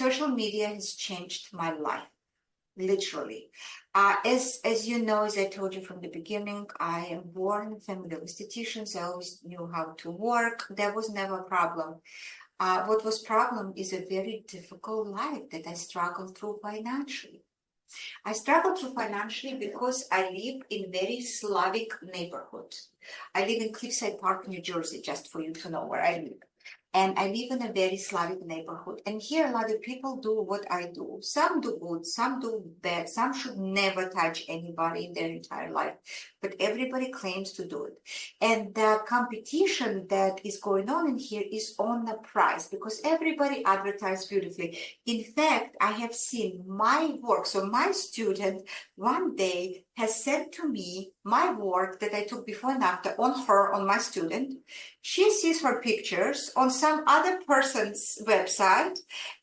Social media has changed my life, literally. As you know, as I told you from the beginning, I am born in a family of estheticians. I always knew how to work. That was never a problem. What was problem is a very difficult life that I struggled through financially. I struggled through financially because I live in very Slavic neighborhood. I live in Cliffside Park, New Jersey, just for you to know where I live. And I live in a very Slavic neighborhood. And here a lot of people do what I do. Some do good, some do bad, some should never touch anybody in their entire life. But everybody claims to do it. And the competition that is going on in here is on the price because everybody advertises beautifully. In fact, I have seen my work. So my student one day has sent to me my work that I took before and after on my student. She sees her pictures on some other person's website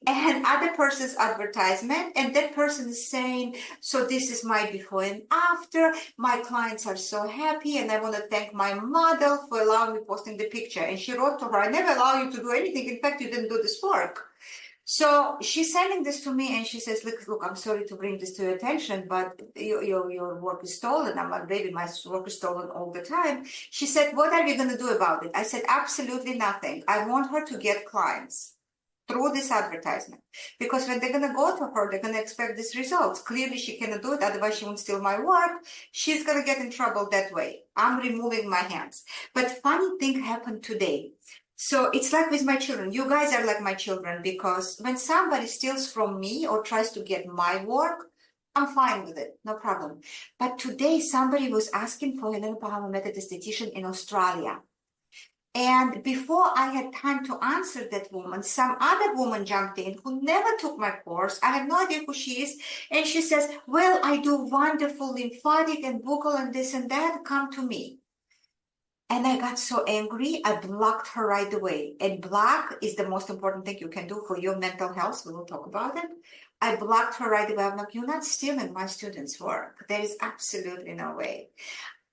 and other person's advertisement, and that person is saying, so this is my before and after, my clients are so happy, and I want to thank my model for allowing me posting the picture. And she wrote to her, I never allow you to do anything, in fact you didn't do this work. So she's sending this to me and she says, look, I'm sorry to bring this to your attention, but your work is stolen. I'm like, baby, my work is stolen all the time. She said, what are you going to do about it? I said, absolutely nothing. I want her to get clients through this advertisement, because when they're going to go to her, they're going to expect these results. Clearly, she cannot do it. Otherwise, she won't steal my work. She's going to get in trouble that way. I'm removing my hands. But funny thing happened today. So it's like with my children. You guys are like my children, because when somebody steals from me or tries to get my work, I'm fine with it, no problem. But today somebody was asking for a little Bahama method esthetician in Australia. And before I had time to answer that woman, some other woman jumped in who never took my course. I have no idea who she is. And she says, well, I do wonderful lymphatic and buccal and this and that. Come to me. And I got so angry, I blocked her right away. And block is the most important thing you can do for your mental health. We will talk about it. I blocked her right away. I'm like, you're not stealing my students' work. There is absolutely no way.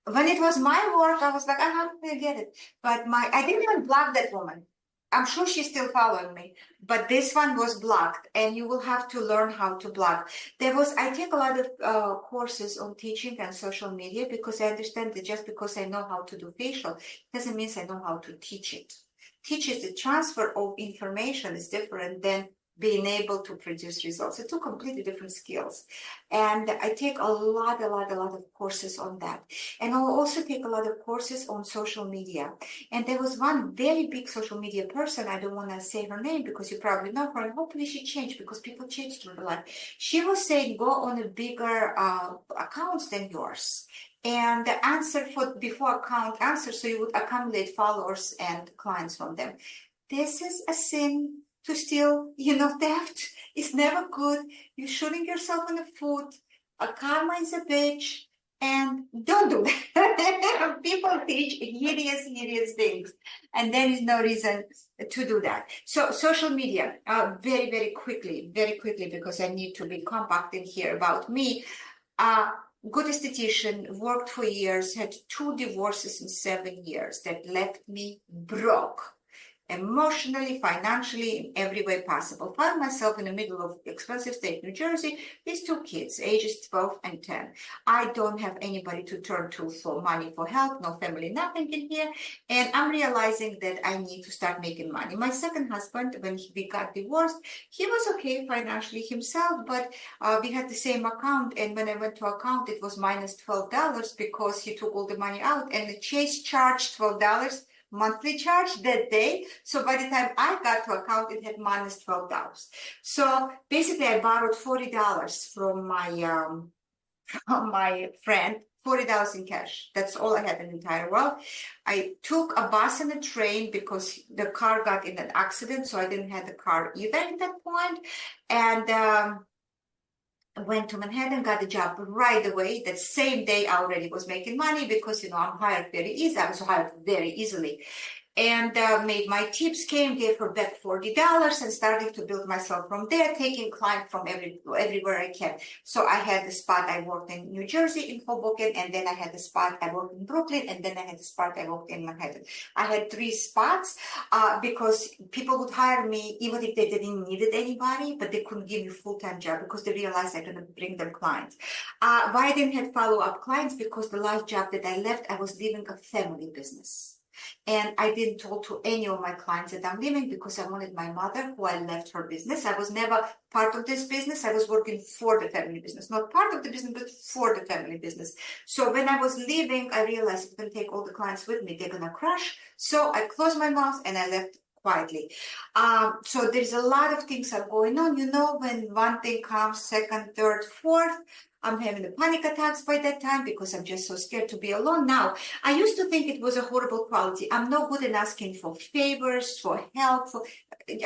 When it was my work, I was like, I'm not going to get it. But I didn't even block that woman. I'm sure she's still following me, but this one was blocked, and you will have to learn how to block. I take a lot of courses on teaching and social media, because I understand that just because I know how to do facial doesn't mean I know how to teach it. The transfer of information is different than being able to produce results. It's two completely different skills. And I take a lot of courses on that. And I'll also take a lot of courses on social media. And there was one very big social media person, I don't want to say her name because you probably know her, and hopefully she changed, because people changed through her life. She was saying, go on a bigger accounts than yours. And the answer for before account answer, so you would accumulate followers and clients from them. This is a sin. To steal, theft is never good. You're shooting yourself in the foot. A karma is a bitch, and don't do that. People teach hideous things, and there is no reason to do that. So social media, very quickly, because I need to be compact in here about me. Good esthetician, worked for years, had 2 divorces in 7 years that left me broke. Emotionally, financially, in every way possible. Found myself in the middle of expensive state, New Jersey, with 2 kids, ages 12 and 10. I don't have anybody to turn to for money, for help, no family, nothing in here. And I'm realizing that I need to start making money. My second husband, when we got divorced, he was okay financially himself, but we had the same account. And when I went to account, it was minus $12 because he took all the money out, and the Chase charged $12 monthly charge that day. So by the time I got to account, it had minus $12. So basically I borrowed $40 from my friend, $40 in cash. That's all I had in the entire world. I took a bus and a train because the car got in an accident, so I didn't have the car either at that point. And I went to Manhattan, got a job right away. That same day I already was making money because, I'm hired very easily. I was hired very easily. and made my tips, gave her back $40 and started to build myself from there, taking clients from everywhere I can. So I had the spot I worked in New Jersey in Hoboken, and then I had the spot I worked in Brooklyn, and then I had the spot I worked in Manhattan. I had 3 spots because people would hire me even if they didn't need anybody, but they couldn't give me a full-time job because they realized I couldn't bring them clients. Why I didn't have follow-up clients? Because the last job that I left, I was leaving a family business. And I didn't tell to any of my clients that I'm leaving because I wanted my mother, who I left her business. I was never part of this business. I was working for the family business, not part of the business, but for the family business. So when I was leaving, I realized I'm going to take all the clients with me. They're going to crash. So I closed my mouth and I left quietly. So there's a lot of things are going on. You know, when one thing comes, second, third, fourth, I'm having the panic attacks by that time because I'm just so scared to be alone. Now, I used to think it was a horrible quality. I'm no good in asking for favors, for help.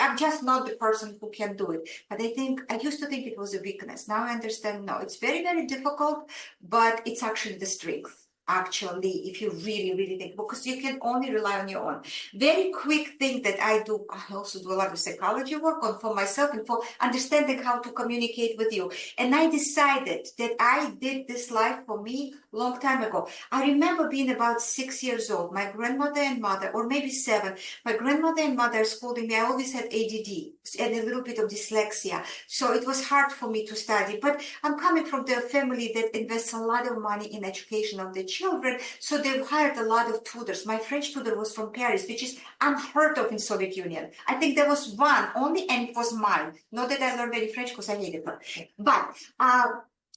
I'm just not the person who can do it. But I used to think it was a weakness. Now I understand, no, it's very, very difficult, but it's actually the strength. Actually, if you really, really think, because you can only rely on your own. Very quick thing that I do, I also do a lot of psychology work on for myself and for understanding how to communicate with you. And I decided that I did this life for me long time ago. I remember being about 6 years old, my grandmother and mother, or maybe 7, my grandmother and mother scolding me. I always had ADD and a little bit of dyslexia. So it was hard for me to study, but I'm coming from the family that invests a lot of money in education of the children. So they've hired a lot of tutors. My French tutor was from Paris, which is unheard of in Soviet Union. I think there was one only, and it was mine. Not that I learned any French because I hated her. But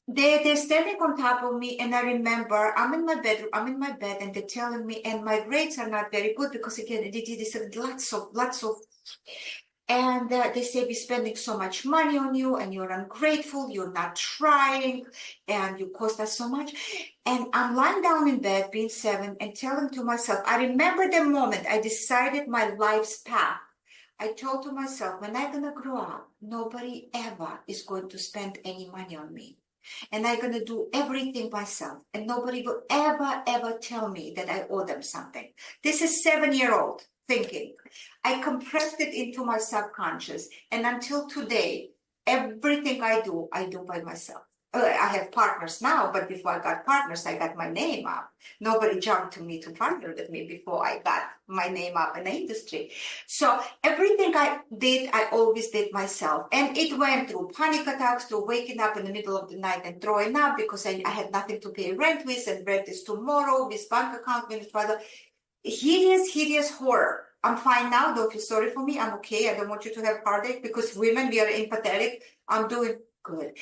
they're standing on top of me, and I remember I'm in my bedroom, I'm in my bed, and they're telling me, and my grades are not very good because again, they said lots of, and they say we're spending so much money on you, and you're ungrateful, you're not trying, and you cost us so much. And I'm lying down in bed, being 7, and telling to myself, I remember the moment I decided my life's path. I told to myself, when I'm gonna grow up, nobody ever is going to spend any money on me. And I'm going to do everything myself. And nobody will ever tell me that I owe them something. This is 7-year-old thinking. I compressed it into my subconscious. And until today, everything I do by myself. I have partners now, but before I got partners, I got my name up. Nobody jumped to me to partner with me before I got my name up in the industry. So everything I did, I always did myself. And it went through panic attacks, through waking up in the middle of the night and throwing up because I had nothing to pay rent with, and rent is tomorrow, this bank account, hideous horror. I'm fine now. Don't feel sorry for me. I'm okay. I don't want you to have heartache because women, we are empathetic. I'm doing good.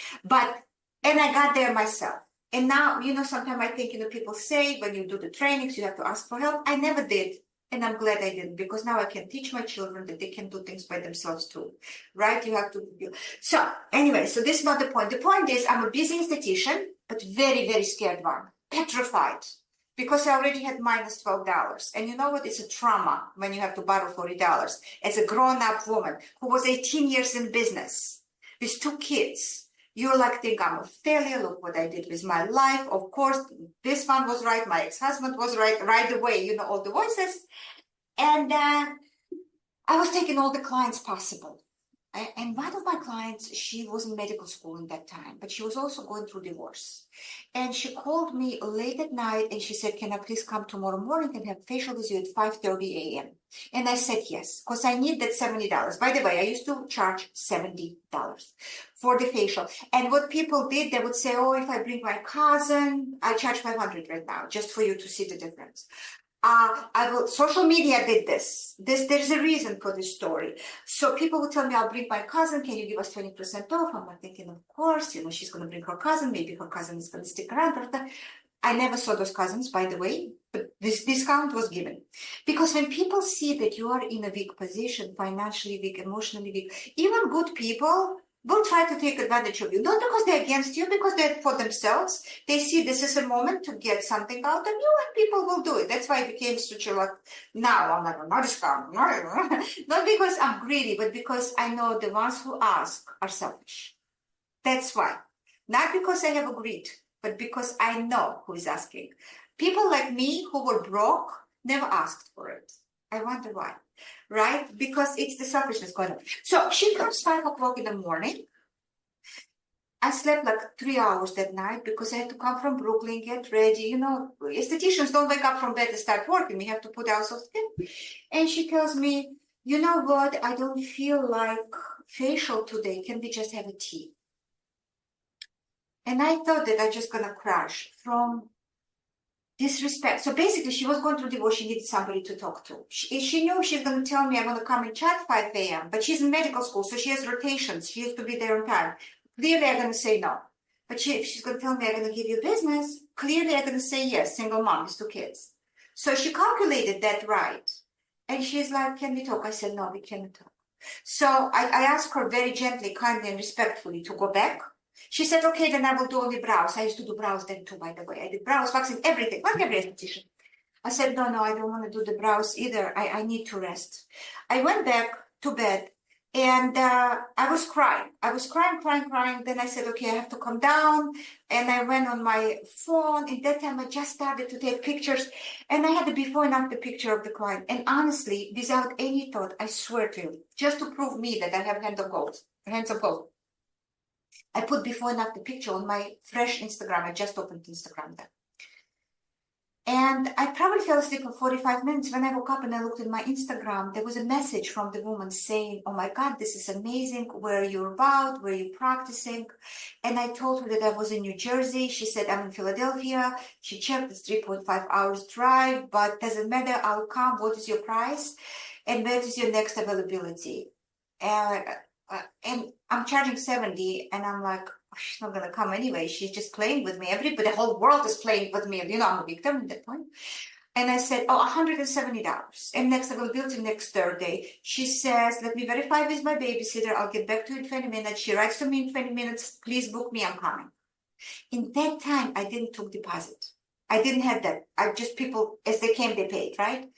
And I got there myself. And now, sometimes I think, people say when you do the trainings, you have to ask for help. I never did. And I'm glad I didn't, because now I can teach my children that they can do things by themselves too, right? You have to. So anyway, so this is not the point. The point is I'm a busy esthetician, but very, very scared one, petrified, because I already had minus $12. And you know what? It's a trauma when you have to borrow $40 as a grown-up woman who was 18 years in business with 2 kids. You think I'm a failure. Look what I did with my life. Of course, this one was right. My ex-husband was right away. All the voices. And I was taking all the clients possible. And one of my clients, she was in medical school in that time, but she was also going through divorce. And she called me late at night and she said, can I please come tomorrow morning and have facial with you at 5:30 a.m.? And I said yes, because I need that $70. By the way, I used to charge $70 for the facial. And what people did, they would say, oh, if I bring my cousin, I charge $500 right now, just for you to see the difference. Social media did this. There's a reason for this story. So people would tell me, I'll bring my cousin. Can you give us 20% off? I'm like thinking, of course, she's going to bring her cousin. Maybe her cousin is going to stick around. I never saw those cousins, by the way, but this discount was given. Because when people see that you are in a weak position, financially weak, emotionally weak, even good people will try to take advantage of you. Not because they're against you, because they're for themselves. They see this is a moment to get something out of you, and people will do it. That's why it became such a lot. Now I'm like, not discount. Not because I'm greedy, but because I know the ones who ask are selfish. That's why. Not because I have a greed, but because I know who is asking. People like me who were broke never asked for it. I wonder why, right? Because it's the selfishness going on. So she comes 5 o'clock in the morning. I slept like 3 hours that night because I had to come from Brooklyn, get ready. You know, estheticians don't wake up from bed and start working. We have to put ourselves in. And she tells me, you know what? I don't feel like facial today. Can we just have a tea? And I thought that I just gonna crash from disrespect. So basically, she was going through divorce. She needed somebody to talk to. She knew she's going to tell me I'm going to come and chat 5 a.m. But she's in medical school, so she has rotations. She has to be there on time. Clearly, I'm going to say no. But if she's going to tell me I'm going to give you business, clearly I'm going to say yes. Single mom with 2 kids. So she calculated that right. And she's like, can we talk? I said, no, we cannot talk. So I asked her very gently, kindly, and respectfully to go back. She said, okay, then I will do only brows. I used to do brows then too, by the way. I did brows, waxing, everything, like every esthetician. I said, no, I don't want to do the brows either. I need to rest. I went back to bed and I was crying. I was crying. Then I said, okay, I have to come down. And I went on my phone. In that time, I just started to take pictures. And I had the before and after picture of the client. And honestly, without any thought, I swear to you, just to prove me that I have hands of gold. I put before and after picture on my fresh Instagram. I just opened Instagram then. And I probably fell asleep for 45 minutes. When I woke up and I looked at my Instagram, there was a message from the woman saying, oh my God, this is amazing. Where are you about? Where are you practicing? And I told her that I was in New Jersey. She said, I'm in Philadelphia. She checked, it's 3.5 hours drive, but doesn't matter. I'll come. What is your price? And what is your next availability? And I'm charging 70 and I'm like, oh, she's not going to come anyway. She's just playing with me. Everybody, the whole world is playing with me. You know, I'm a victim at that point. And I said, oh, $170. And next availability next Thursday. She says, let me verify with my babysitter. I'll get back to you in 20 minutes. She writes to me in 20 minutes. Please book me. I'm coming. In that time, I didn't take deposit. I didn't have that. I just, people, as they came, they paid, right?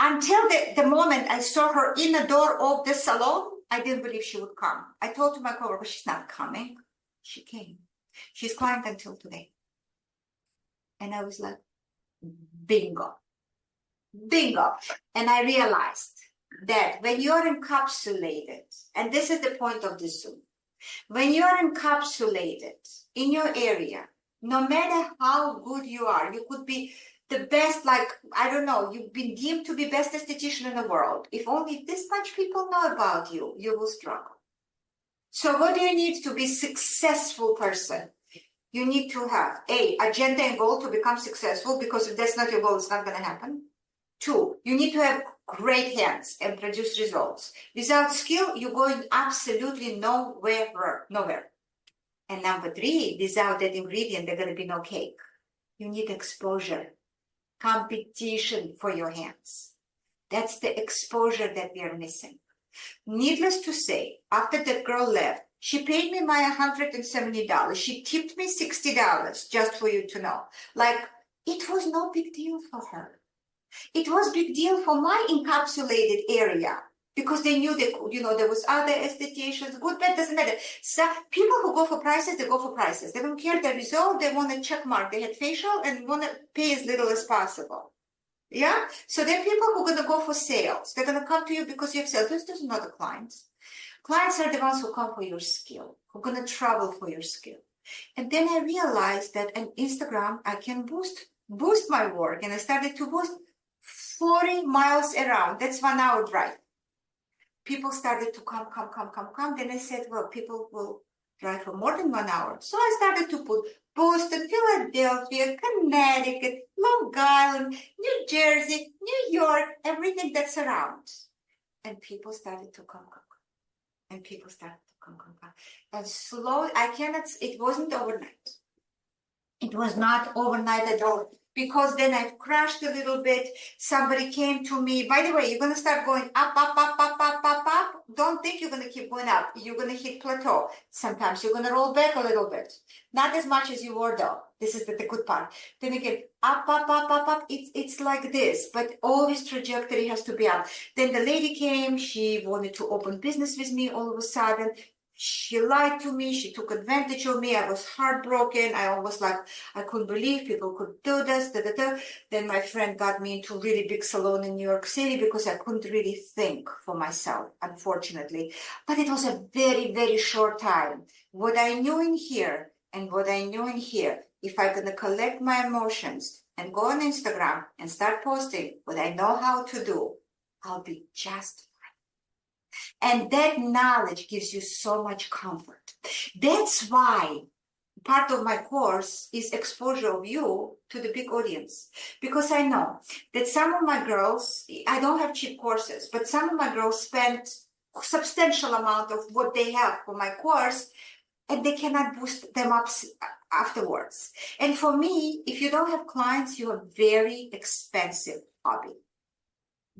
Until the moment I saw her in the door of the salon, I didn't believe she would come. I told to my coworker, she's not coming. She came. She's client until today. And I was like, bingo. And I realized that when you're encapsulated, and this is the point of the Zoom, when you're encapsulated in your area, no matter how good you are, you could be the best, like, I don't know, you've been deemed to be best esthetician in the world. If only this much people know about you, you will struggle. So what do you need to be a successful person? You need to have agenda and goal to become successful, because if that's not your goal, it's not going to happen. 2, you need to have great hands and produce results. Without skill, you're going absolutely nowhere. And number 3, without that ingredient, there's going to be no cake. You need exposure. Competition for your hands. That's the exposure that we are missing. Needless to say, after that girl left, she paid me my $170. She tipped me $60, just for you to know. Like, it was no big deal for her. It was big deal for my encapsulated area, because they knew that, you know, there was other estheticians, good, bad, doesn't matter. So people who go for prices, they go for prices. They don't care the result. They want a check mark. They had facial and want to pay as little as possible. Yeah. So there are people who are going to go for sales. They're going to come to you because you have sales. Those are not the clients. Clients are the ones who come for your skill, who are going to travel for your skill. And then I realized that on Instagram, I can boost my work. And I started to boost 40 miles around. That's 1 hour drive. People started to come. Then I said, well, people will drive for more than 1 hour. So I started to put Boston, Philadelphia, Connecticut, Long Island, New Jersey, New York, everything that's around. And people started to come. And people started to come. And slowly, it wasn't overnight. It was not overnight at all. Because then I've crashed a little bit. Somebody came to me. By the way, you're going to start going up. Don't think you're going to keep going up. You're going to hit plateau. Sometimes you're going to roll back a little bit. Not as much as you were though. This is the good part. Then again, up. It's like this, but always trajectory has to be up. Then the lady came. She wanted to open business with me all of a sudden. She lied to me. She took advantage of me. I was heartbroken. I was like, I couldn't believe people could do this. Da, da, da. Then my friend got me into a really big salon in New York City because I couldn't really think for myself, unfortunately. But it was a very, very short time. What I knew in here and what I knew in here, if I'm going to collect my emotions and go on Instagram and start posting what I know how to do, I'll be just and that knowledge gives you so much comfort. That's why part of my course is exposure of you to the big audience. Because I know that some of my girls, I don't have cheap courses, but some of my girls spend substantial amount of what they have for my course and they cannot boost them up afterwards. And for me, if you don't have clients, you have very expensive hobby.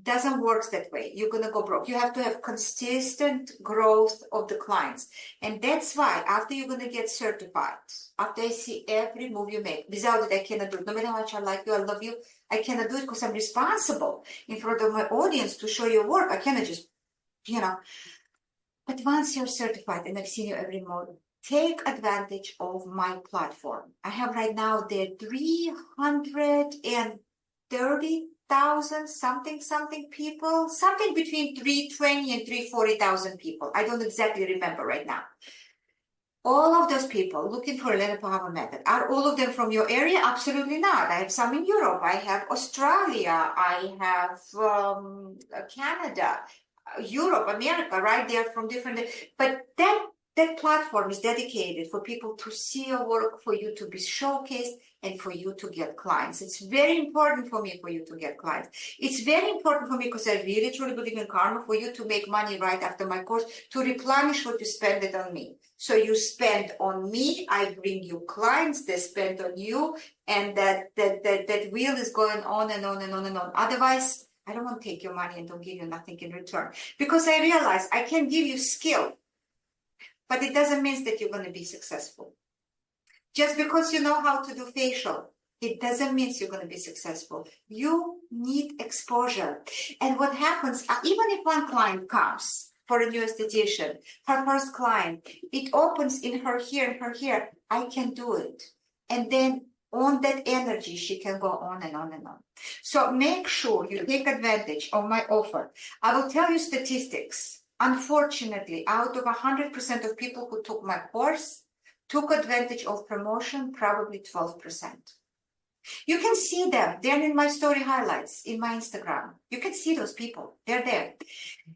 Doesn't work that way. You're going to go broke. You have to have consistent growth of the clients. And that's why after you're going to get certified, after I see every move you make, without it, I cannot do it. No matter how much I like you, I love you, I cannot do it because I'm responsible in front of my audience to show your work. I cannot just, But once you're certified and I've seen you every move, take advantage of my platform. I have right now there 330,000 something people, something between 320 and 340,000 people. I don't exactly remember right now. All of those people looking for a letter power method, are all of them from your area? Absolutely not. I have some in Europe. I have Australia. I have Canada, Europe, America, right? They're from different, but that platform is dedicated for people to see your work, for you to be showcased, and for you to get clients. It's very important for me for you to get clients. It's very important for me because I really truly believe in karma for you to make money right after my course, to replenish what you spend it on me. So you spend on me, I bring you clients, they spend on you, and that wheel is going on and on and on and on. Otherwise, I don't want to take your money and don't give you nothing in return. Because I realize I can give you skill, but it doesn't mean that you're going to be successful. Just because you know how to do facial, it doesn't mean you're going to be successful. You need exposure. And what happens, even if one client comes for a new esthetician, her first client, it opens in her here and her here, I can do it. And then on that energy, she can go on and on and on. So make sure you take advantage of my offer. I will tell you statistics. Unfortunately, out of 100% of people who took my course, took advantage of promotion, probably 12%. You can see them. They're in my story highlights in my Instagram. You can see those people. They're there.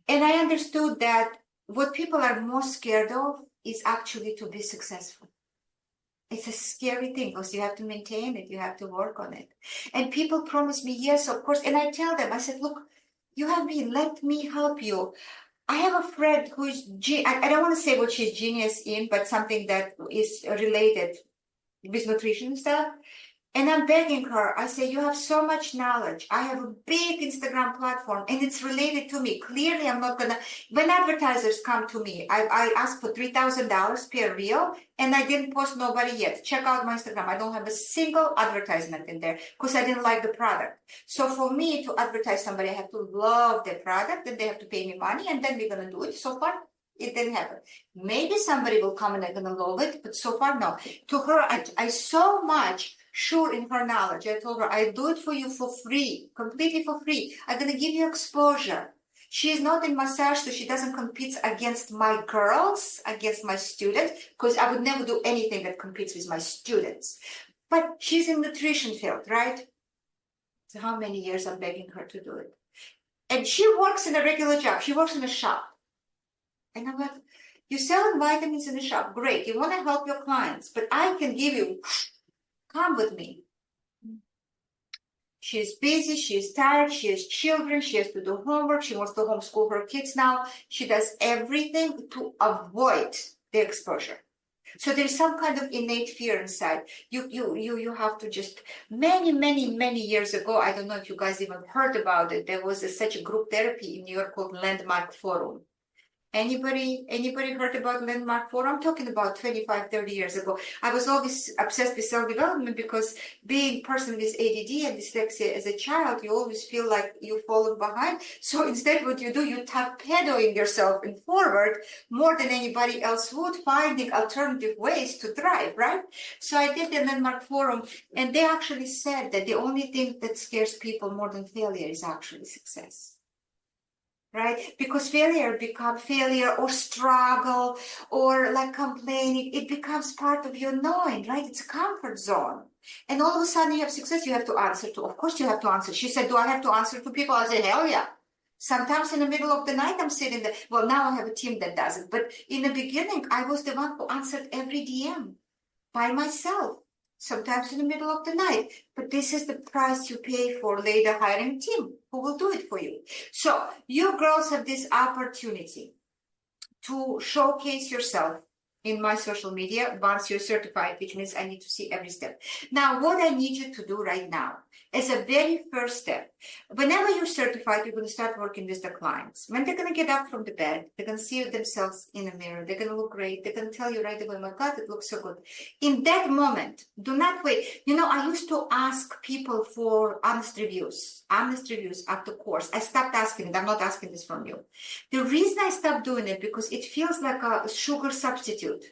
And I understood that what people are most scared of is actually to be successful. It's a scary thing because you have to maintain it. You have to work on it. And people promise me, yes, of course. And I tell them, I said, look, you have me. Let me help you. I have a friend who's, I don't want to say what she's genius in, but something that is related with nutrition stuff. And I'm begging her, I say, you have so much knowledge. I have a big Instagram platform and it's related to me. Clearly, I'm not gonna, when advertisers come to me, I ask for $3,000 per reel and I didn't post nobody yet. Check out my Instagram. I don't have a single advertisement in there because I didn't like the product. So for me to advertise somebody, I have to love the product and they have to pay me money and then we're gonna do it. So far, it didn't happen. Maybe somebody will come and they're gonna love it, but so far, no. To her, I so much sure in her knowledge. I told her, I do it for you for free, completely for free. I'm going to give you exposure. She is not in massage, so she doesn't compete against my girls, against my students, because I would never do anything that competes with my students. But she's in nutrition field, right? So how many years I'm begging her to do it? And she works in a regular job. She works in a shop. And I'm like, you're selling vitamins in a shop. Great. You want to help your clients, but I can give you, come with me. She's busy, she's tired, she has children, she has to do homework, she wants to homeschool her kids now. She does everything to avoid the exposure. So there's some kind of innate fear inside. You have to just, many years ago, I don't know if you guys even heard about it, there was such a group therapy in New York called Landmark Forum. Anybody heard about Landmark Forum? I'm talking about 25, 30 years ago. I was always obsessed with self-development because being a person with ADD and dyslexia as a child, you always feel like you've fallen behind. So instead what you do, you torpedoing yourself and forward more than anybody else would, finding alternative ways to thrive, right? So I did the Landmark Forum, and they actually said that the only thing that scares people more than failure is actually success. Right? Because failure or struggle or like complaining, it becomes part of your knowing, right? It's a comfort zone. And all of a sudden you have success, you have to answer to. Of course you have to answer. She said, do I have to answer to people? I said, hell yeah. Sometimes in the middle of the night, I'm sitting there. Well, now I have a team that does it. But in the beginning, I was the one who answered every DM by myself. Sometimes in the middle of the night. But this is the price you pay for later hiring a team who will do it for you. So you girls have this opportunity to showcase yourself in my social media once you're certified, which means I need to see every step. Now, what I need you to do right now is a very first step. Whenever you're certified, you're going to start working with the clients. When they're going to get up from the bed, they're going to see themselves in the mirror. They're going to look great. They're going to tell you right away, my God, it looks so good. In that moment, do not wait. You know, I used to ask people for honest reviews after course. I stopped asking it. I'm not asking this from you. The reason I stopped doing it, because it feels like a sugar substitute.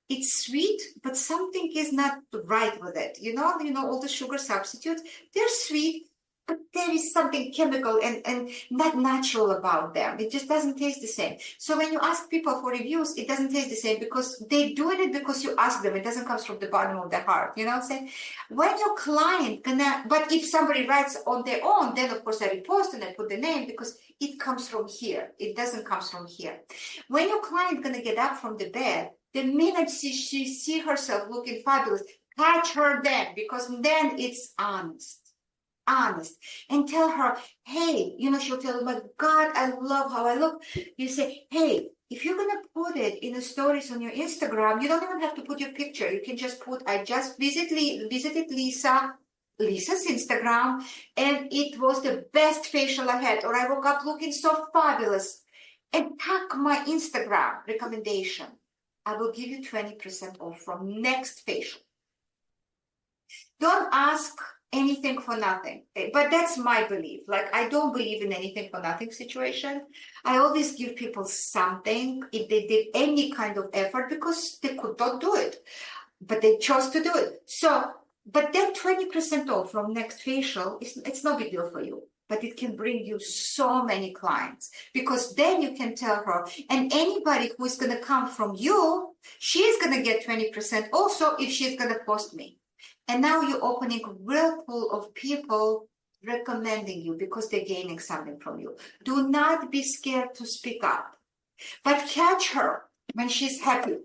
It's sweet, but something is not right with it. You know, all the sugar substitutes, they're sweet, but there is something chemical and not natural about them. It just doesn't taste the same. So when you ask people for reviews, it doesn't taste the same because they're doing it because you ask them. It doesn't come from the bottom of their heart. You know what I'm saying? When your client but if somebody writes on their own, then of course I repost and I put the name because it comes from here. It doesn't come from here. When your client gonna get up from the bed, the minute she see herself looking fabulous, catch her then, because then it's honest, and tell her, hey, you know, she'll tell you, my God, I love how I look. You say, hey, if you're gonna put it in the stories on your Instagram, you don't even have to put your picture. You can just put, I just visited Lisa's Instagram, and it was the best facial I had, or I woke up looking so fabulous, and tag my Instagram recommendation. I will give you 20% off from next facial. Don't ask anything for nothing, but that's my belief. Like, I don't believe in anything for nothing situation. I always give people something if they did any kind of effort, because they could not do it, but they chose to do it. So, but that 20% off from next facial, it's no big deal for you. But it can bring you so many clients, because then you can tell her, and anybody who is going to come from you, she's going to get 20% also if she's going to post me. And now you're opening a real pool of people recommending you because they're gaining something from you. Do not be scared to speak up, but catch her when she's happy.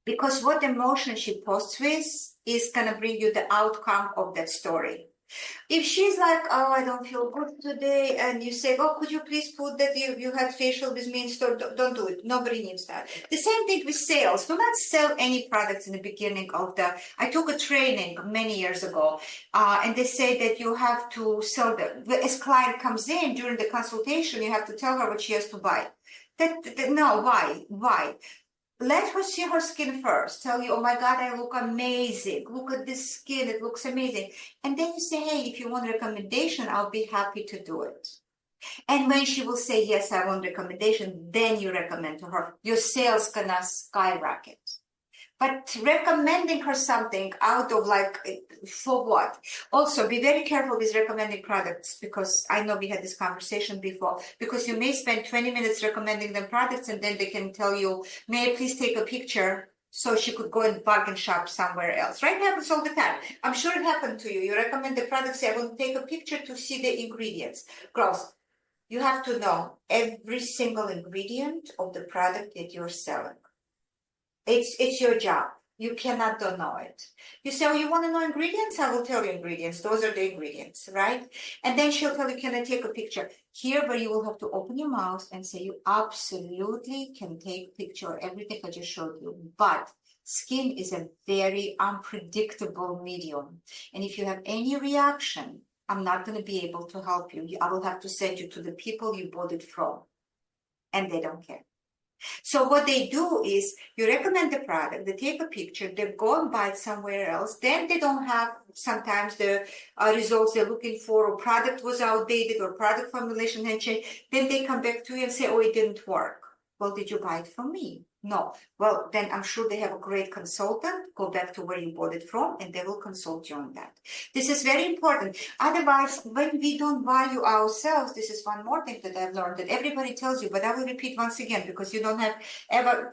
Because what emotion she posts with is going to bring you the outcome of that story. If she's like, oh, I don't feel good today, and you say, oh, could you please put that you had facial with me in store? Don't do it. Nobody needs that. The same thing with sales. Do not sell any products in the beginning of I took a training many years ago, and they say that you have to sell them. As client comes in during the consultation, you have to tell her what she has to buy. No, why? Let her see her skin first. Tell you, oh my God, I look amazing. Look at this skin, it looks amazing. And then you say, hey, if you want a recommendation, I'll be happy to do it. And when she will say, yes, I want recommendation, then you recommend to her. Your sales gonna skyrocket. But recommending her something out of like, for what? Also, be very careful with recommending products, because I know we had this conversation before, because you may spend 20 minutes recommending them products, and then they can tell you, may I please take a picture, so she could go and bargain shop somewhere else, right? It happens all the time. I'm sure it happened to you. You recommend the product, say, I want to take a picture to see the ingredients. Girls, you have to know every single ingredient of the product that you're selling. It's your job. You cannot don't know it. You say, oh, you want to know ingredients? I will tell you ingredients. Those are the ingredients, right? And then she'll tell you, can I take a picture? Here, where you will have to open your mouth and say, you absolutely can take a picture of everything I just showed you. But skin is a very unpredictable medium. And if you have any reaction, I'm not going to be able to help you. I will have to send you to the people you bought it from. and they don't care. So what they do is you recommend the product, they take a picture, they go and buy it somewhere else, then they don't have sometimes the results they're looking for, or product was outdated, or product formulation had changed. Then they come back to you and say, oh, it didn't work. Well, did you buy it from me? No. Well, then I'm sure they have a great consultant. Go back to where you bought it from, and they will consult you on that. This is very important. Otherwise, when we don't value ourselves, this is one more thing that I've learned that everybody tells you, but I will repeat once again because you don't have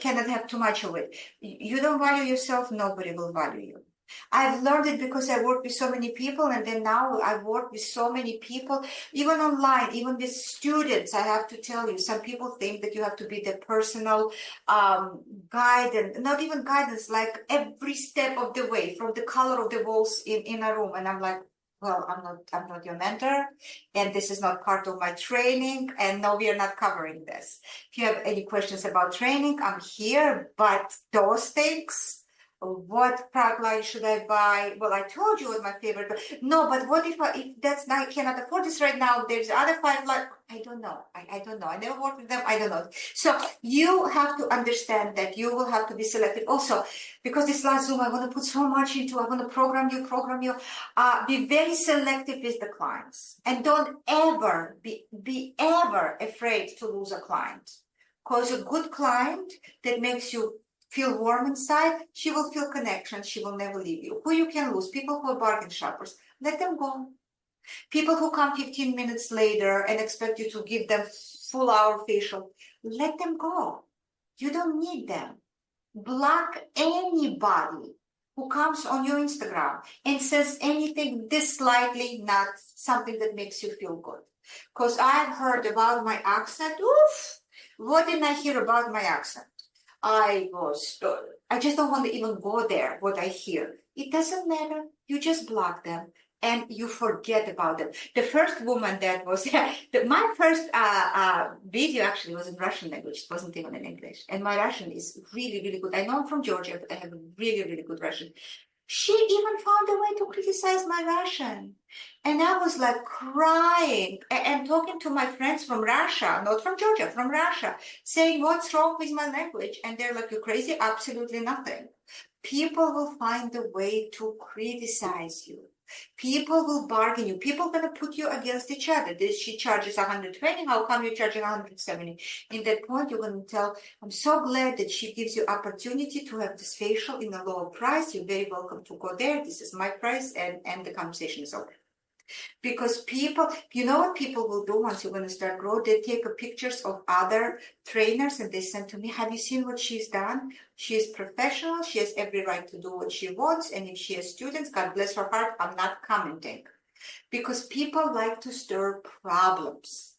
cannot have too much of it. You don't value yourself, nobody will value you. I've learned it because I work with so many people, and then now I work with so many people, even online, even with students. I have to tell you, some people think that you have to be the personal guidance, not even guidance, like every step of the way, from the color of the walls in a room. And I'm like, well, I'm not your mentor, and this is not part of my training, and no, we are not covering this. If you have any questions about training, I'm here, but those things, what product line should I buy? Well, I told you what my favorite. No, but what if that's not, I cannot afford this right now? There's other 5 like I don't know. I don't know. I never worked with them. I don't know. So you have to understand that you will have to be selective. Also, because this last Zoom, I want to put so much into. I want to program you. Be very selective with the clients, and don't ever be ever afraid to lose a client. Because a good client that makes you feel warm inside, she will feel connection, she will never leave you. Who you can lose? People who are bargain shoppers, let them go. People who come 15 minutes later and expect you to give them full hour facial, let them go. You don't need them. Block anybody who comes on your Instagram and says anything this slightly not something that makes you feel good. Because I've heard about my accent. Oof, what did I hear about my accent? I just don't want to even go there, what I hear. It doesn't matter. You just block them and you forget about them. The first woman that was, my first video actually was in Russian language. It wasn't even in English. And my Russian is really, really good. I know I'm from Georgia, but I have a really, really good Russian. She even found a way to criticize my Russian. And I was like crying and talking to my friends from Russia, not from Georgia, from Russia, saying, what's wrong with my language? And they're like, you're crazy? Absolutely nothing. People will find a way to criticize you. People will bargain you. People are going to put you against each other. She charges 120. How come you're charging 170? In that point, you're going to tell, I'm so glad that she gives you opportunity to have this facial in a lower price. You're very welcome to go there. This is my price, and the conversation is over. Because people, you know what people will do once you're going to start growing? They take pictures of other trainers and they send to me, have you seen what she's done? She is professional. She has every right to do what she wants. And if she has students, God bless her heart, I'm not commenting. Because people like to stir problems.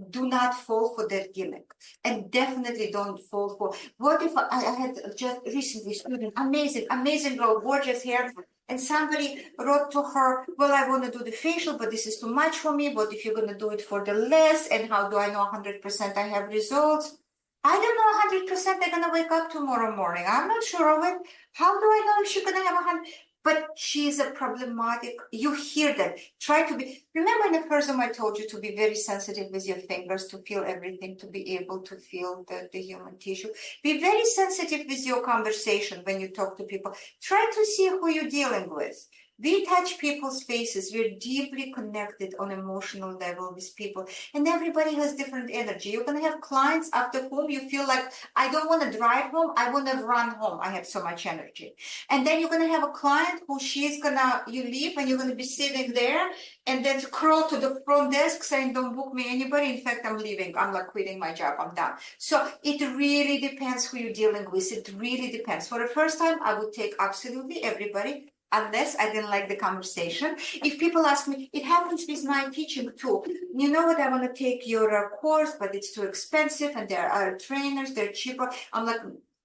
Do not fall for that gimmick, and definitely don't fall for, what if I had just recently student, amazing girl, gorgeous hair, and somebody wrote to her, well, I want to do the facial, but this is too much for me. What if you're going to do it for the less? And how do I know 100% I have results? I don't know 100% they're going to wake up tomorrow morning. I'm not sure of it. How do I know if she's going to have 100? But she's a problematic, you hear that. Try to be, remember in the first time I told you to be very sensitive with your fingers, to feel everything, to be able to feel the human tissue. Be very sensitive with your conversation when you talk to people. Try to see who you're dealing with. We touch people's faces. We're deeply connected on emotional level with people. And everybody has different energy. You're going to have clients after whom you feel like, I don't want to drive home. I want to run home. I have so much energy. And then you're going to have a client who you leave and you're going to be sitting there and then crawl to the front desk saying, don't book me anybody. In fact, I'm leaving. I'm like quitting my job. I'm done. So it really depends who you're dealing with. It really depends. For the first time, I would take absolutely everybody, unless I didn't like the conversation. If people ask me, it happens with my teaching too. You know what, I want to take your course, but it's too expensive and there are trainers, they're cheaper. I'm like,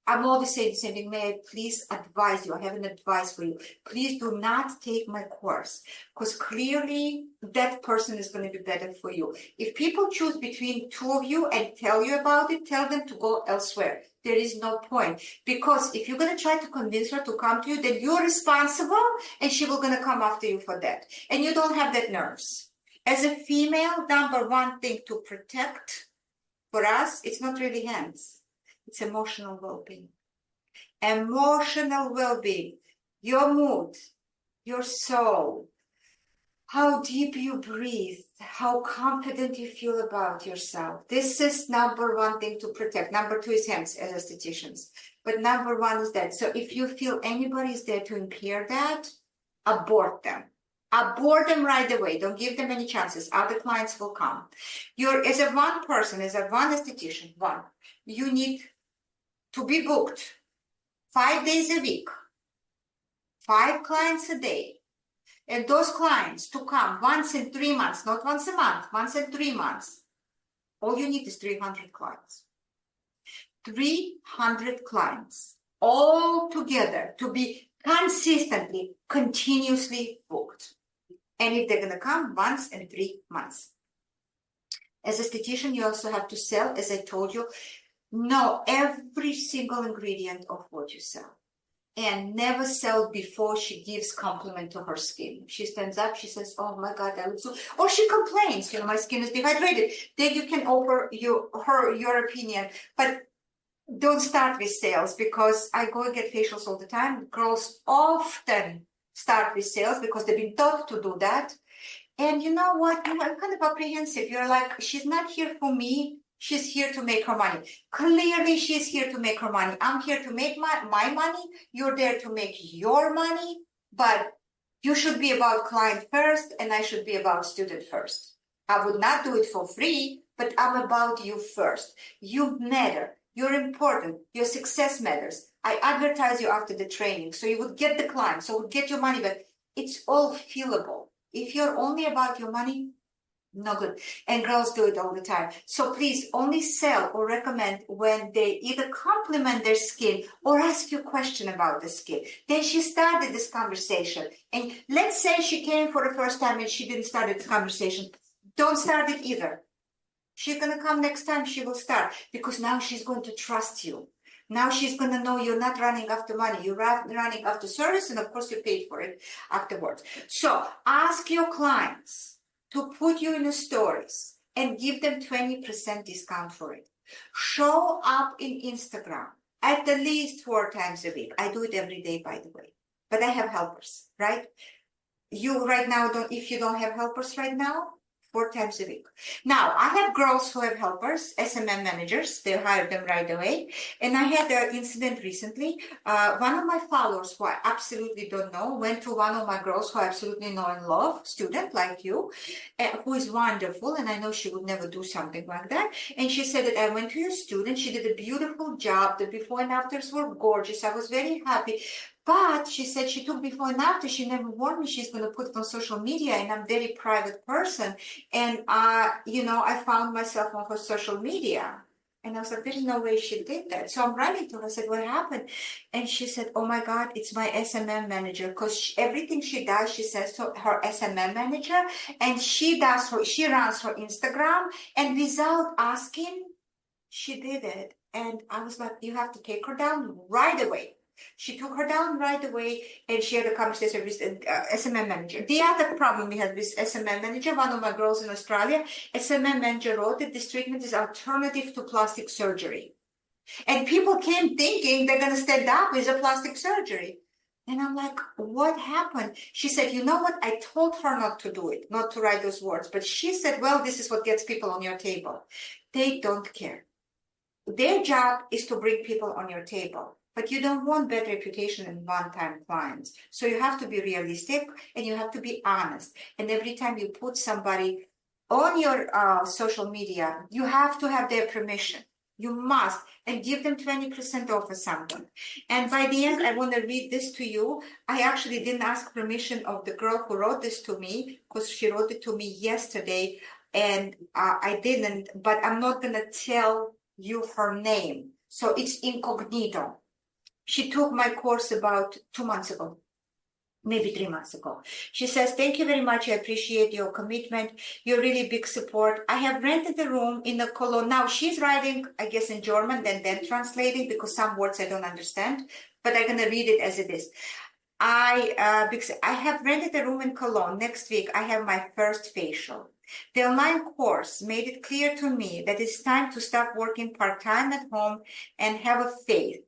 I'm always saying the same thing. May I please advise you? I have an advice for you. Please do not take my course, because clearly that person is going to be better for you. If people choose between two of you and tell you about it, tell them to go elsewhere. There is no point, because if you're going to try to convince her to come to you, then you're responsible and she will going to come after you for that. And you don't have that nerves. As a female, number one thing to protect For us, it's not really hands. It's emotional well-being. Emotional well-being, your mood, your soul, how deep you breathe, how confident you feel about yourself. This is number one thing to protect. Number two is hands as estheticians. But number one is that. So if you feel anybody is there to impair that, abort them. Abort them right away. Don't give them any chances. Other clients will come. You're, as a one person, as a one esthetician, you need to be booked 5 days a week, 5 clients a day. And those clients to come once in 3 months, not once a month, once in 3 months. All you need is 300 clients. 300 clients all together to be consistently, continuously booked. And if they're going to come once in 3 months. As a esthetician, you also have to sell, as I told you, know every single ingredient of what you sell. And never sell before she gives compliment to her skin. She stands up, she says, oh my God, that looks so, or she complains, you know, my skin is dehydrated. Then you can offer your opinion, but don't start with sales, because I go and get facials all the time. Girls often start with sales because they've been taught to do that. And you know what, I'm kind of apprehensive. You're like, she's not here for me. She's here to make her money. Clearly, she's here to make her money. I'm here to make my money. You're there to make your money. But you should be about client first, and I should be about student first. I would not do it for free, but I'm about you first. You matter. You're important. Your success matters. I advertise you after the training, so you would get the client, so you would get your money back. It's all feelable. If you're only about your money, no good. And girls do it all the time. So please only sell or recommend when they either compliment their skin or ask you a question about the skin. Then she started this conversation. And let's say she came for the first time and she didn't start this conversation. Don't start it either. She's going to come next time, she will start, because now she's going to trust you. Now she's going to know you're not running after money. You're running after service, and of course you paid for it afterwards. So ask your clients to put you in the stories and give them 20% discount for it. Show up in Instagram at the least 4 times a week. I do it every day, by the way, but I have helpers, right? You right now if you don't have helpers right now, 4 times a week. Now, I have girls who have helpers, SMM managers. They hire them right away. And I had an incident recently. One of my followers, who I absolutely don't know, went to one of my girls who I absolutely know and love, student like you, who is wonderful. And I know she would never do something like that. And she said that I went to your student. She did a beautiful job. The before and afters were gorgeous. I was very happy. But she said she took before and after. She never warned me she's going to put it on social media, and I'm a very private person. And, I found myself on her social media. And I was like, there's no way she did that. So I'm writing to her. I said, what happened? And she said, oh my God, it's my SMM manager. Because everything she does, she says to her SMM manager. And she runs her Instagram. And without asking, she did it. And I was like, you have to take her down right away. She took her down right away, and she had a conversation with SMM manager. The other problem we had with SMM manager, one of my girls in Australia, SMM manager wrote that this treatment is alternative to plastic surgery. And people came thinking they're going to stand up with a plastic surgery. And I'm like, what happened? She said, you know what? I told her not to do it, not to write those words. But she said, well, this is what gets people on your table. They don't care. Their job is to bring people on your table. But you don't want bad reputation and one-time clients. So you have to be realistic, and you have to be honest. And every time you put somebody on your social media, you have to have their permission. You must, and give them 20% off or something. And by the end, I want to read this to you. I actually didn't ask permission of the girl who wrote this to me, because she wrote it to me yesterday, and I didn't, but I'm not going to tell you her name. So it's incognito. She took my course about 2 months ago, maybe 3 months ago. She says, thank you very much. I appreciate your commitment. You're really big support. I have rented a room in the Cologne. Now she's writing, I guess, in German, then translating, because some words I don't understand, but I'm going to read it as it is. I have rented a room in Cologne. Next week, I have my first facial. The online course made it clear to me that it's time to stop working part-time at home and have a faith.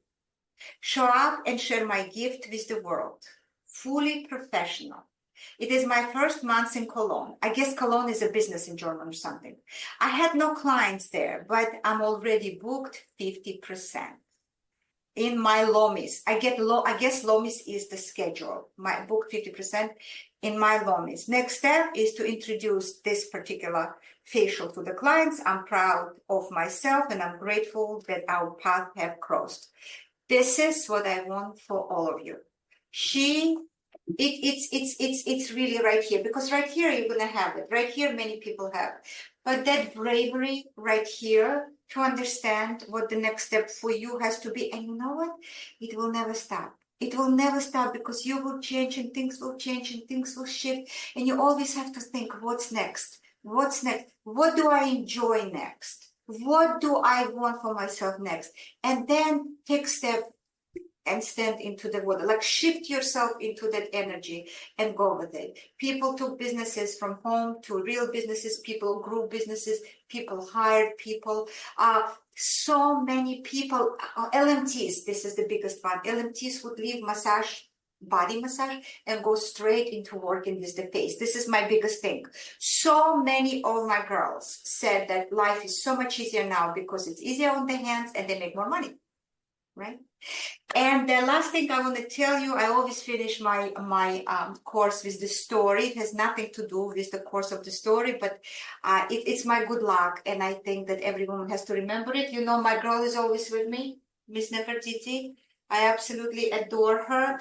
Show up and share my gift with the world. Fully professional. It is my first month in Cologne. I guess Cologne is a business in German or something. I had no clients there, but I'm already booked 50%. In my Lomis, I guess Lomis is the schedule. My book 50% in my Lomis. Next step is to introduce this particular facial to the clients. I'm proud of myself and I'm grateful that our paths have crossed. This is what I want for all of you. It's really right here, because right here you're gonna have it. Right here many people have, but that bravery right here to understand what the next step for you has to be. And you know what? It will never stop. It will never stop, because you will change and things will change and things will shift. And you always have to think, what's next? What's next? What do I enjoy next? What do I want for myself next? And then take step and stand into the water, like shift yourself into that energy and go with it. People took businesses from home to real businesses, people grew businesses, people hired people. So many people, LMTs, this is the biggest one. LMTs would leave body massage and go straight into working with the face. This is my biggest thing. So many of my girls said that life is so much easier now because it's easier on the hands and they make more money, right? And the last thing I want to tell you, I always finish my course with the story. It has nothing to do with the course of the story, but it's my good luck. And I think that every woman has to remember it. You know, my girl is always with me, Miss Nefertiti. I absolutely adore her.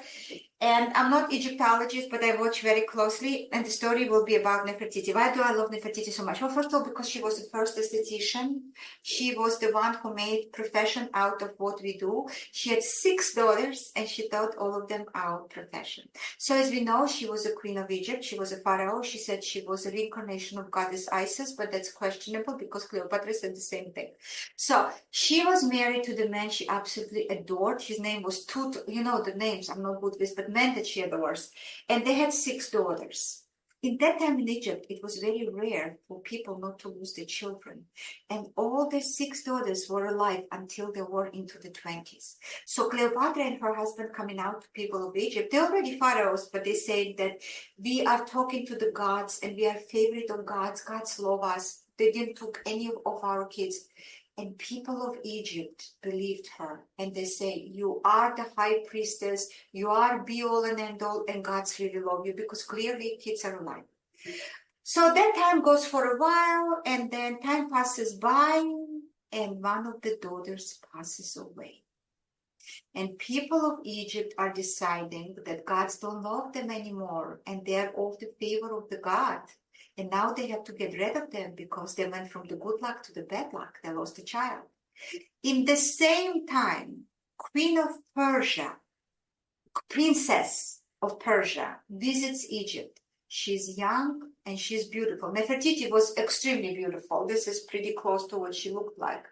And I'm not Egyptologist, but I watch very closely. And the story will be about Nefertiti. Why do I love Nefertiti so much? Well, first of all, because she was the first esthetician. She was the one who made profession out of what we do. She had 6 daughters, and she taught all of them our profession. So as we know, she was a queen of Egypt. She was a pharaoh. She said she was a reincarnation of goddess Isis, but that's questionable because Cleopatra said the same thing. So she was married to the man she absolutely adored. His name was Tut. You know the names. I'm not good with, but men that she adores. And they had 6 daughters. In that time in Egypt, it was very rare for people not to lose their children. And all the 6 daughters were alive until they were into the 20s. So Cleopatra and her husband coming out to people of Egypt, they're already pharaohs, but they say that we are talking to the gods and we are favorite of gods. Gods love us. They didn't took any of our kids. And people of Egypt believed her. And they say, you are the high priestess, you are be all and end all, and God's really love you, because clearly kids are alive. So that time goes for a while, and then time passes by, and one of the daughters passes away. And people of Egypt are deciding that gods don't love them anymore, and they're of the favor of the god. And now they have to get rid of them because they went from the good luck to the bad luck. They lost a child. In the same time, Queen of Persia, Princess of Persia, visits Egypt. She's young and she's beautiful. Nefertiti was extremely beautiful. This is pretty close to what she looked like.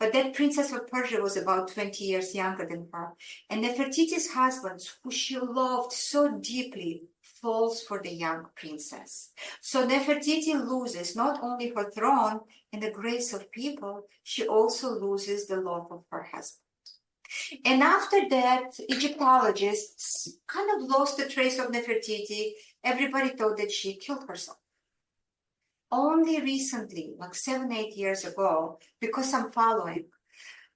But that Princess of Persia was about 20 years younger than her. And Nefertiti's husband, who she loved so deeply, falls for the young princess. So Nefertiti loses not only her throne and the grace of people, she also loses the love of her husband. And after that, Egyptologists kind of lost the trace of Nefertiti. Everybody thought that she killed herself. Only recently, like 7-8 years ago, because I'm following,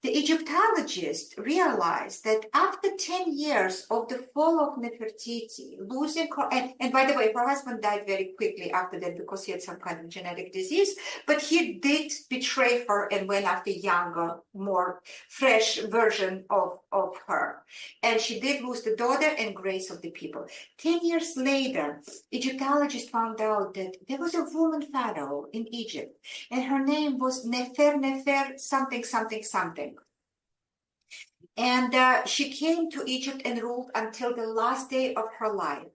the Egyptologists realized that after 10 years of the fall of Nefertiti, losing her, and by the way, her husband died very quickly after that because he had some kind of genetic disease, but he did betray her and went after younger, more fresh version of her. And she did lose the daughter and grace of the people. 10 years later, Egyptologists found out that there was a woman pharaoh in Egypt, and her name was Nefer, something, something, something. And she came to Egypt and ruled until the last day of her life.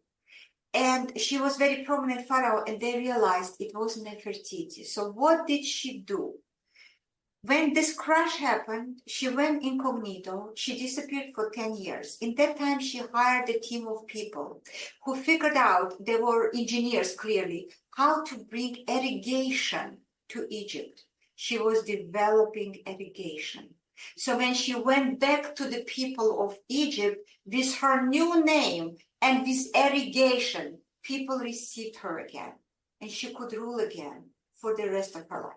And she was very prominent pharaoh, and they realized it was Nefertiti. So what did she do? When this crash happened, she went incognito. She disappeared for 10 years. In that time, she hired a team of people who figured out, they were engineers clearly, how to bring irrigation to Egypt. She was developing irrigation. So when she went back to the people of Egypt with her new name and with irrigation, people received her again, and she could rule again for the rest of her life.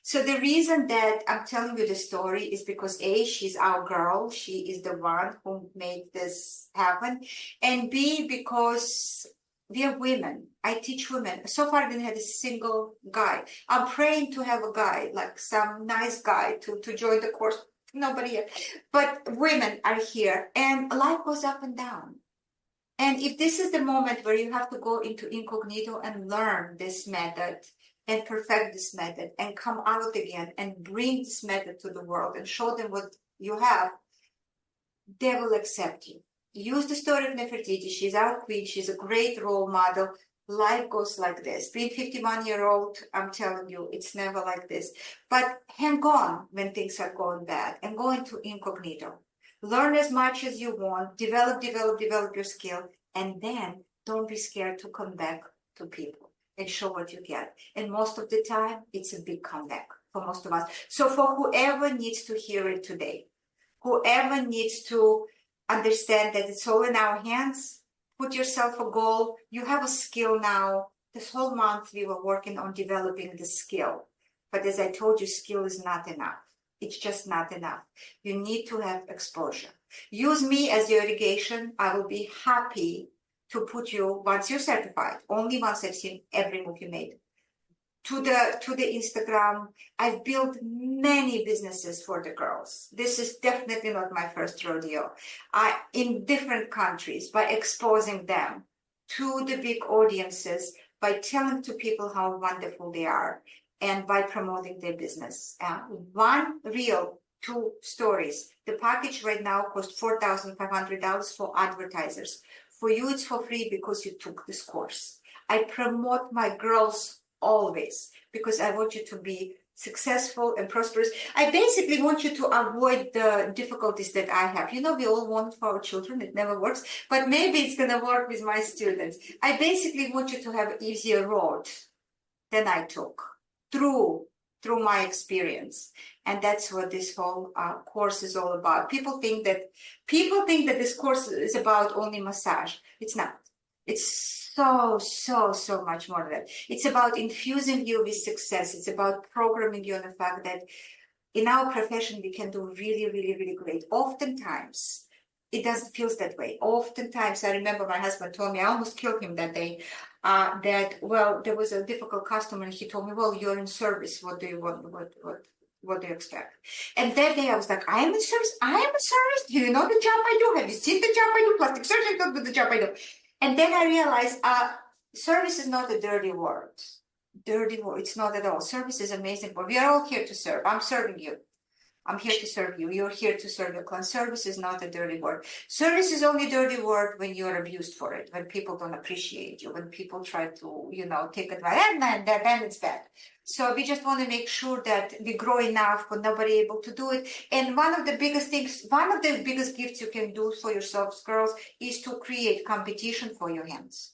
So the reason that I'm telling you the story is because A, she's our girl. She is the one who made this happen. And B, because we are women. I teach women. So far I didn't have a single guy. I'm praying to have a guy, like some nice guy to join the course. Nobody yet. But women are here and life goes up and down. And if this is the moment where you have to go into incognito and learn this method and perfect this method and come out again and bring this method to the world and show them what you have, they will accept you. Use the story of Nefertiti. She's our queen. She's a great role model. Life goes like this. Being 51-year-old, I'm telling you, it's never like this. But hang on when things are going bad and go into incognito. Learn as much as you want. Develop your skill. And then don't be scared to come back to people and show what you get. And most of the time, it's a big comeback for most of us. So for whoever needs to hear it today, whoever needs to understand that it's all in our hands, put yourself a goal. You have a skill now. This whole month, we were working on developing the skill. But as I told you, skill is not enough. It's just not enough. You need to have exposure. Use me as your irrigation. I will be happy to put you, once you're certified, only once I've seen every move you made, to the Instagram. I've built many businesses for the girls. This is definitely not my first rodeo. In different countries, by exposing them to the big audiences, by telling to people how wonderful they are, and by promoting their business. One reel, 2 stories. The package right now costs $4,500 for advertisers. For you, it's for free because you took this course. I promote my girls always because I want you to be successful and prosperous. I basically want you to avoid the difficulties that I have. You know, we all want for our children. It never works, but maybe it's going to work with my students. I basically want you to have an easier road than I took through my experience. And that's what this whole course is all about. People think that this course is about only massage. It's not. It's so much more than that. It's about infusing you with success. It's about programming you on the fact that in our profession, we can do really great. Oftentimes, it doesn't feel that way. Oftentimes, I remember my husband told me, I almost killed him that day, there was a difficult customer and he told me, well, you're in service. What do you want? What do you expect? And that day I was like, I am in service. Do you know the job I do? Have you seen the job I do? Plastic surgeon don't do the job I do. And then I realized service is not a dirty word. It's not at all. Service is amazing. But we are all here to serve. I'm serving you. I'm here to serve you. You're here to serve your client. Service is not a dirty word. Service is only a dirty word when you're abused for it, when people don't appreciate you, when people try to, take advice, and then it's bad. So we just want to make sure that we grow enough but nobody able to do it. And one of the biggest gifts you can do for yourselves, girls, is to create competition for your hands.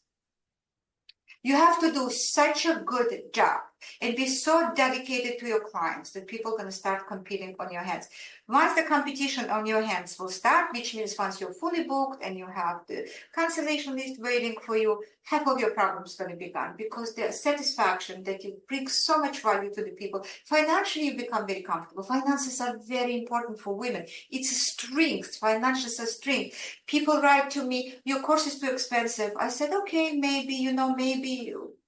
You have to do such a good job and be so dedicated to your clients that people are going to start competing on your hands. Once the competition on your hands will start, which means once you're fully booked and you have the cancellation list waiting for you, half of your problems going to be gone because the satisfaction that you bring so much value to the people. Financially, you become very comfortable. Finances are very important for women. It's a strength. Finances are strength. People write to me, your course is too expensive. I said, okay, maybe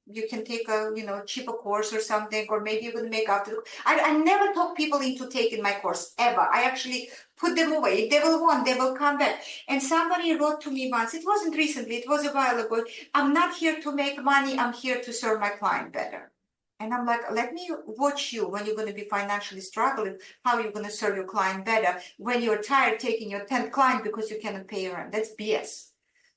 you can take a cheaper course or something, or maybe you're going to make after. I never talk people into taking my course ever. I actually put them away. If they will want, they will come back. And somebody wrote to me once, it wasn't recently, it was a while ago, I'm not here to make money, I'm here to serve my client better. And I'm like, let me watch you when you're going to be financially struggling, how you're going to serve your client better when you're tired taking your 10th client because you cannot pay your rent. That's BS.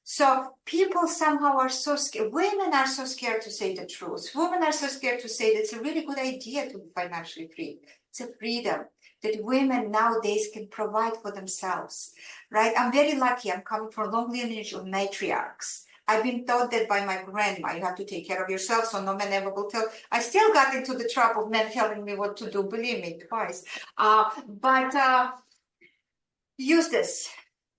So people somehow are so scared. Women are so scared to say the truth. Women are so scared to say that it's a really good idea to be financially free. It's a freedom that women nowadays can provide for themselves, right? I'm very lucky. I'm coming from a long lineage of matriarchs. I've been taught that by my grandma, you have to take care of yourself, so no man ever will tell. I still got into the trap of men telling me what to do, believe me, twice. But use this.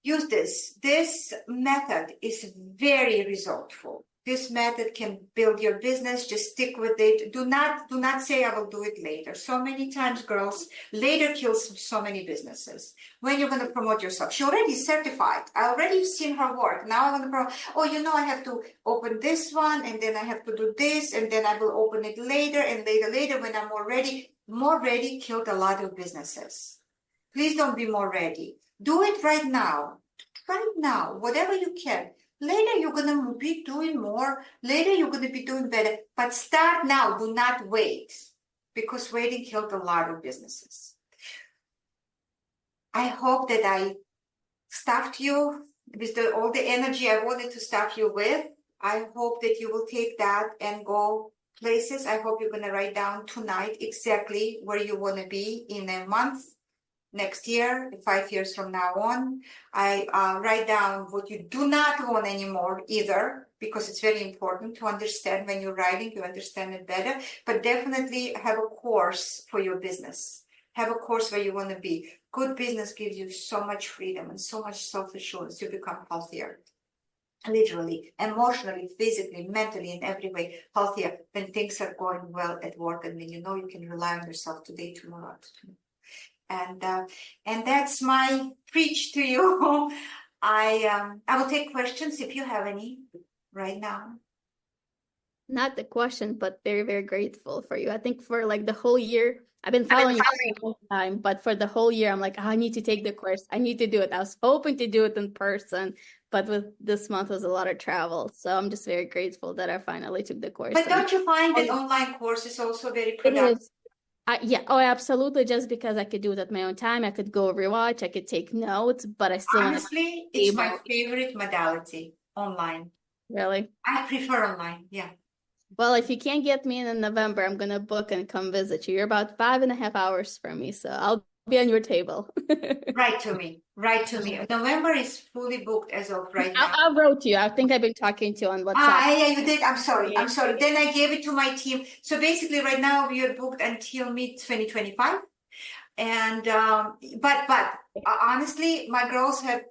Use this. This method is very resultful. This method can build your business. Just stick with it. Do not say I will do it later. So many times, girls, later kills so many businesses. When you're going to promote yourself, she already is certified. I already seen her work. Now I'm going to promote. Oh, you know, I have to open this one, and then I have to do this, and then I will open it later, and later when I'm more ready. More ready killed a lot of businesses. Please don't be more ready. Do it right now. Right now, whatever you can. Later, you're going to be doing more. Later, you're going to be doing better. But start now. Do not wait. Because waiting killed a lot of businesses. I hope that I stuffed you with all the energy I wanted to stuff you with. I hope that you will take that and go places. I hope you're going to write down tonight exactly where you want to be in a month. Next year, 5 years from now on, I write down what you do not want anymore either, because it's very important to understand when you're writing, you understand it better, but definitely have a course for your business. Have a course where you want to be. Good business gives you so much freedom and so much self-assurance. You become healthier. Literally, emotionally, physically, mentally, in every way, healthier when things are going well at work, and when you know you can rely on yourself today, tomorrow. And that's my preach to you. I will take questions if you have any right now. Not the question, but very, very grateful for you. I think for like the whole year, I've been following you for a long time, but for the whole year, I'm like, oh, I need to take the course. I need to do it. I was hoping to do it in person, but with this month was a lot of travel. So I'm just very grateful that I finally took the course. But don't you find that online course is also very productive? It is. Yeah, oh, absolutely. Just because I could do it at my own time, I could go rewatch, I could take notes, but I still honestly, it's my favorite modality, online. Really? I prefer online, yeah. Well, if you can't get me in November, I'm gonna book and come visit you. You're about 5.5 hours from me, so I'll be on your table. Write to me. November is fully booked as of right now. I wrote you. I think I've been talking to you on WhatsApp. Yeah, you did. I'm sorry. Then I gave it to my team. So basically, right now we are booked until mid 2025. And but honestly, my girls have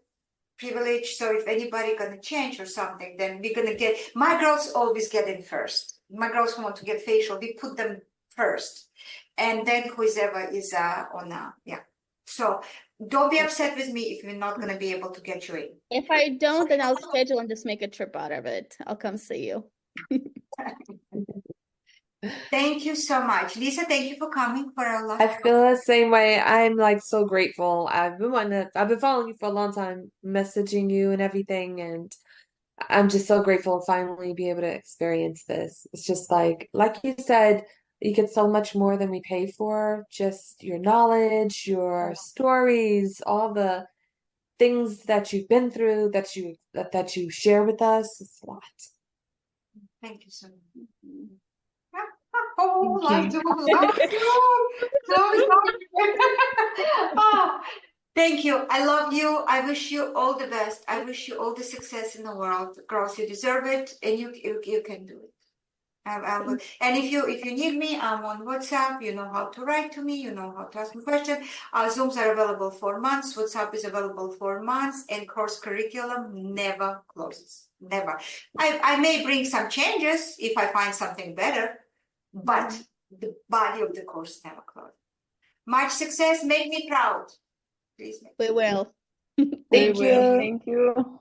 privilege. So if anybody gonna change or something, then we're gonna get. My girls always get in first. My girls who want to get facial, we put them first, and then whoever is on yeah. So don't be upset with me if we're not going to be able to get you in. If I don't, then I'll schedule and just make a trip out of it. I'll come see you. Thank you so much. Lisa, thank you for coming for our last. I feel the same way. I'm like so grateful. I've been following you for a long time, messaging you and everything, and I'm just so grateful to finally be able to experience this. It's just like you said, you get so much more than we pay for. Just your knowledge, your stories, all the things that you've been through that you share with us. It's a lot. Thank you so much. Oh, love you. Oh, thank you. I love you. I wish you all the best. I wish you all the success in the world. Girls, you deserve it, and you can do it. And if you need me, I'm on WhatsApp. You know how to write to me. You know how to ask me questions. Zooms are available for months. WhatsApp is available for months, and course curriculum never closes. Never. I may bring some changes if I find something better, but the body of the course never closes. Much success. Make me proud. Please. We will. Thank you. Thank you.